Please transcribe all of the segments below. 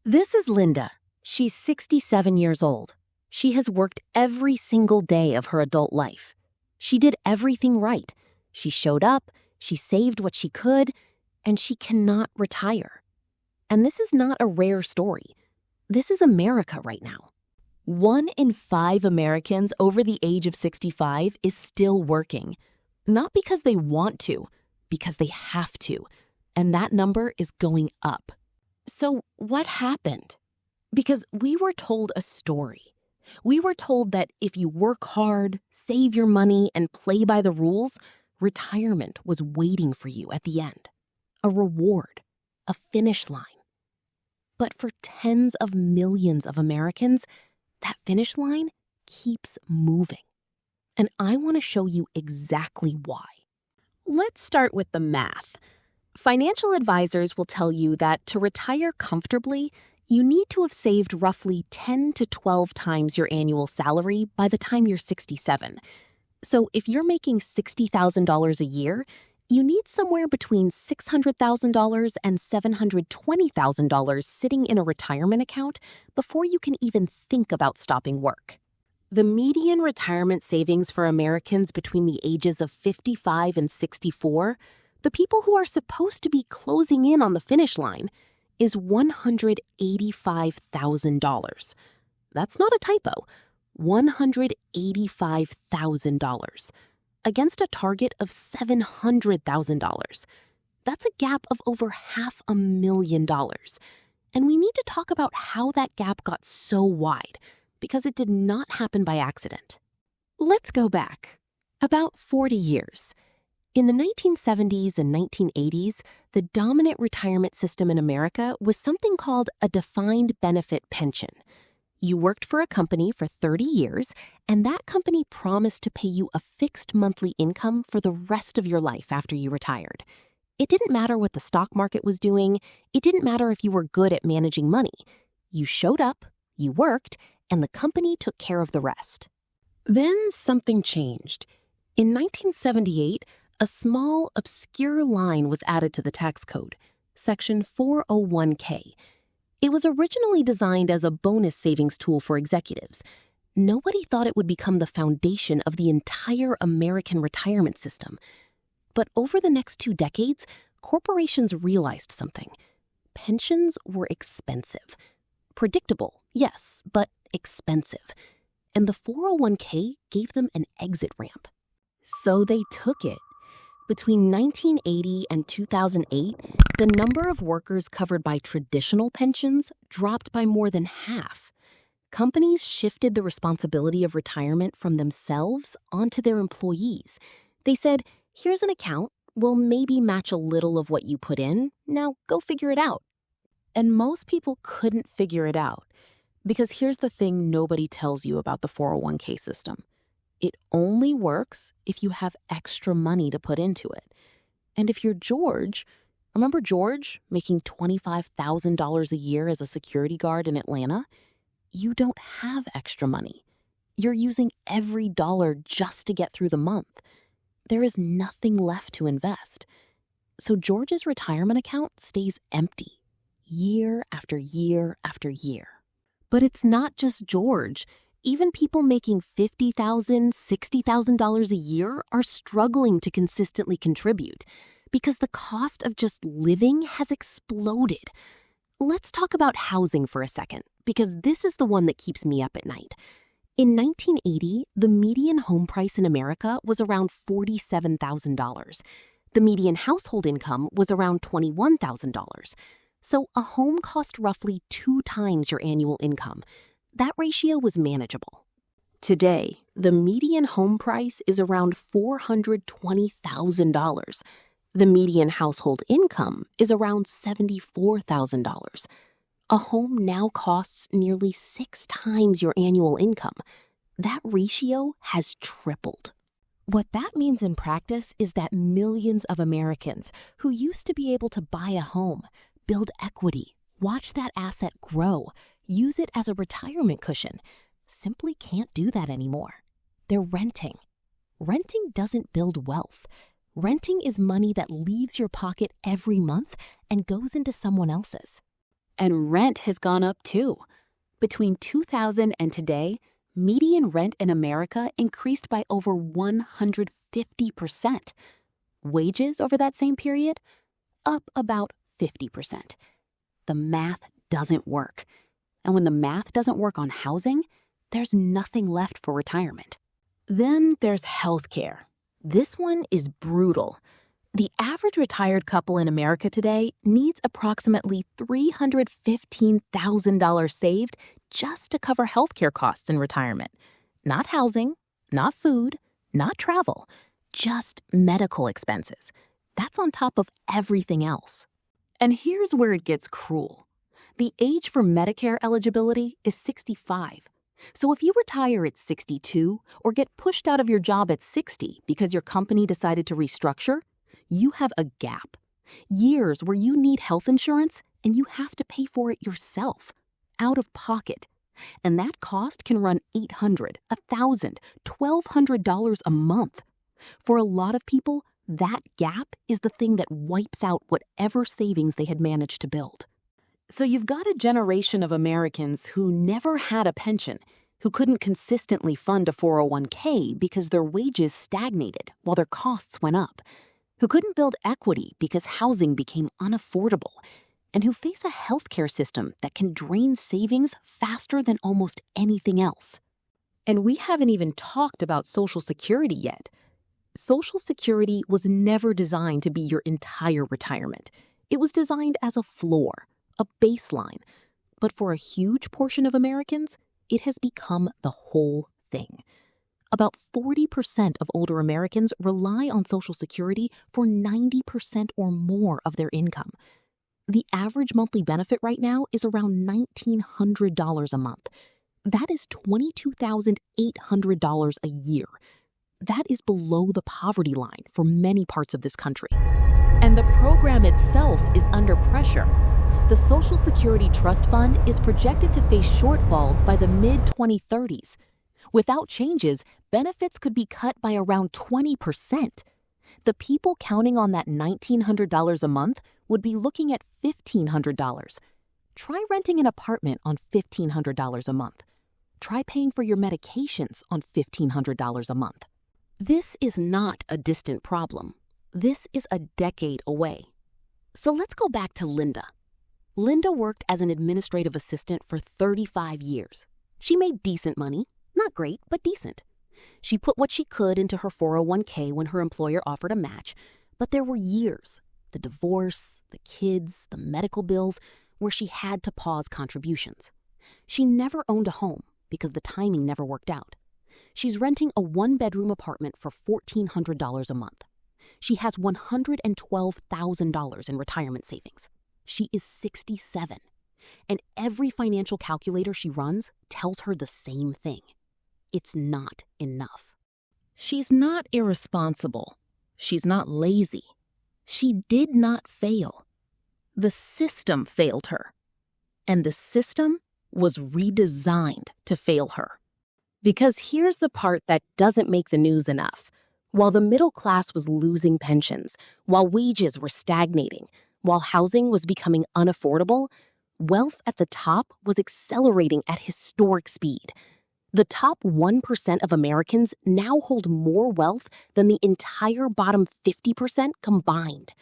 This is Linda. She's 67 years old. She has worked every single day of her adult life. She did everything right. She showed up, she saved what she could, and she cannot retire. And this is not a rare story. This is America right now. 1 in 5 Americans over the age of 65 is still working. Not because they want to, because they have to. And that number is going up. So what happened? Because we were told a story. We were told that if you work hard, save your money, and play by the rules, retirement was waiting for you at the end. A reward, a finish line. But for tens of millions of Americans, that finish line keeps moving. And I want to show you exactly why. Let's start with the math. Financial advisors will tell you that to retire comfortably, you need to have saved roughly 10 to 12 times your annual salary by the time you're 67. So if you're making $60,000 a year, you need somewhere between $600,000 and $720,000 sitting in a retirement account before you can even think about stopping work. The median retirement savings for Americans between the ages of 55 and 64, the people who are supposed to be closing in on the finish line, is $185,000. That's not a typo. $185,000 against a target of $700,000. That's a gap of over $500,000. And we need to talk about how that gap got so wide, because it did not happen by accident. Let's go back about 40 years. In the 1970s and 1980s, the dominant retirement system in America was something called a defined benefit pension. You worked for a company for 30 years, and that company promised to pay you a fixed monthly income for the rest of your life after you retired. It didn't matter what the stock market was doing. It didn't matter if you were good at managing money. You showed up, you worked, and the company took care of the rest. Then something changed. In 1978, a small, obscure line was added to the tax code, Section 401k. It was originally designed as a bonus savings tool for executives. Nobody thought it would become the foundation of the entire American retirement system. But over the next 2 decades, corporations realized something. Pensions were expensive. Predictable, yes, but expensive. And the 401k gave them an exit ramp. So they took it. Between 1980 and 2008, the number of workers covered by traditional pensions dropped by more than half. Companies shifted the responsibility of retirement from themselves onto their employees. They said, here's an account, we'll maybe match a little of what you put in, now go figure it out. And most people couldn't figure it out, because here's the thing nobody tells you about the 401k system. It only works if you have extra money to put into it. And if you're George, remember George making $25,000 a year as a security guard in Atlanta? You don't have extra money. You're using every dollar just to get through the month. There is nothing left to invest. So George's retirement account stays empty, year after year after year. But it's not just George. Even people making $50,000, $60,000 a year are struggling to consistently contribute because the cost of just living has exploded. Let's talk about housing for a second, because this is the one that keeps me up at night. In 1980, the median home price in America was around $47,000. The median household income was around $21,000. So a home cost roughly 2 times your annual income. That ratio was manageable. Today, the median home price is around $420,000. The median household income is around $74,000. A home now costs nearly 6 times your annual income. That ratio has tripled. What that means in practice is that millions of Americans who used to be able to buy a home, build equity, watch that asset grow, use it as a retirement cushion, simply can't do that anymore. They're renting. Renting doesn't build wealth. Renting is money that leaves your pocket every month and goes into someone else's. And rent has gone up too. Between 2000 and today, median rent in America increased by over 150%. Wages over that same period, up about 50%. The math doesn't work. And when the math doesn't work on housing, there's nothing left for retirement. Then there's healthcare. This one is brutal. The average retired couple in America today needs approximately $315,000 saved just to cover healthcare costs in retirement. Not housing, not food, not travel, just medical expenses. That's on top of everything else. And here's where it gets cruel. The age for Medicare eligibility is 65. So if you retire at 62 or get pushed out of your job at 60 because your company decided to restructure, you have a gap. Years where you need health insurance and you have to pay for it yourself, out of pocket. And that cost can run $800, $1,000, $1,200 a month. For a lot of people, that gap is the thing that wipes out whatever savings they had managed to build. So you've got a generation of Americans who never had a pension, who couldn't consistently fund a 401k because their wages stagnated while their costs went up, who couldn't build equity because housing became unaffordable, and who face a healthcare system that can drain savings faster than almost anything else. And we haven't even talked about Social Security yet. Social Security was never designed to be your entire retirement. It was designed as a floor, a baseline. But for a huge portion of Americans, it has become the whole thing. About 40% of older Americans rely on Social Security for 90% or more of their income. The average monthly benefit right now is around $1,900 a month. That is $22,800 a year. That is below the poverty line for many parts of this country. And the program itself is under pressure. The Social Security Trust Fund is projected to face shortfalls by the mid-2030s. Without changes, benefits could be cut by around 20%. The people counting on that $1,900 a month would be looking at $1,500. Try renting an apartment on $1,500 a month. Try paying for your medications on $1,500 a month. This is not a distant problem. This is a decade away. So let's go back to Linda. Linda worked as an administrative assistant for 35 years. She made decent money. Not great, but decent. She put what she could into her 401k when her employer offered a match, but there were years, the divorce, the kids, the medical bills, where she had to pause contributions. She never owned a home because the timing never worked out. She's renting a one-bedroom apartment for $1,400 a month. She has $112,000 in retirement savings. She is 67, and every financial calculator she runs tells her the same thing. It's not enough. She's not irresponsible. She's not lazy. She did not fail. The system failed her. And the system was redesigned to fail her. Because here's the part that doesn't make the news enough. While the middle class was losing pensions, while wages were stagnating, while housing was becoming unaffordable, wealth at the top was accelerating at historic speed. The top 1% of Americans now hold more wealth than the entire bottom 50% combined.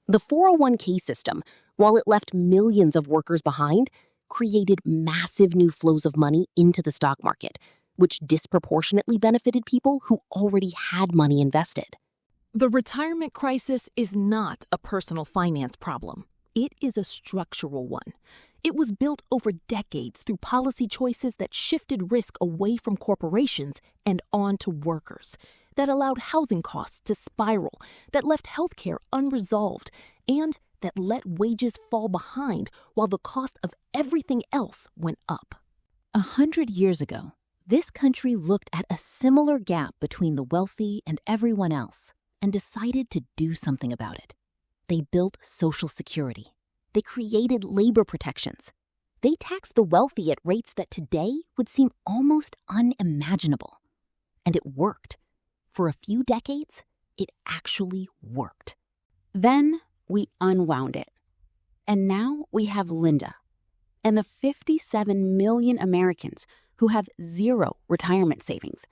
The 401k system, while it left millions of workers behind, created massive new flows of money into the stock market, which disproportionately benefited people who already had money invested. The retirement crisis is not a personal finance problem. It is a structural one. It was built over decades through policy choices that shifted risk away from corporations and on to workers, that allowed housing costs to spiral, that left healthcare unresolved, and that let wages fall behind while the cost of everything else went up. 100 years ago, this country looked at a similar gap between the wealthy and everyone else and decided to do something about it. They built Social Security. They created labor protections. They taxed the wealthy at rates that today would seem almost unimaginable. And it worked. For a few decades, it actually worked. Then we unwound it. And now we have Linda, and the 57 million Americans who have zero retirement savings,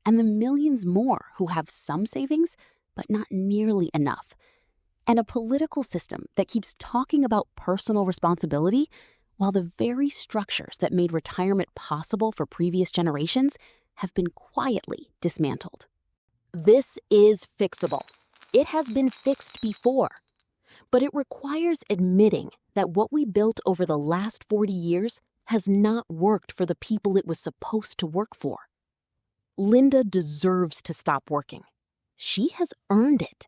and the millions more who have some savings, but not nearly enough, and a political system that keeps talking about personal responsibility while the very structures that made retirement possible for previous generations have been quietly dismantled. This is fixable. It has been fixed before. But it requires admitting that what we built over the last 40 years has not worked for the people it was supposed to work for. Linda deserves to stop working. She has earned it.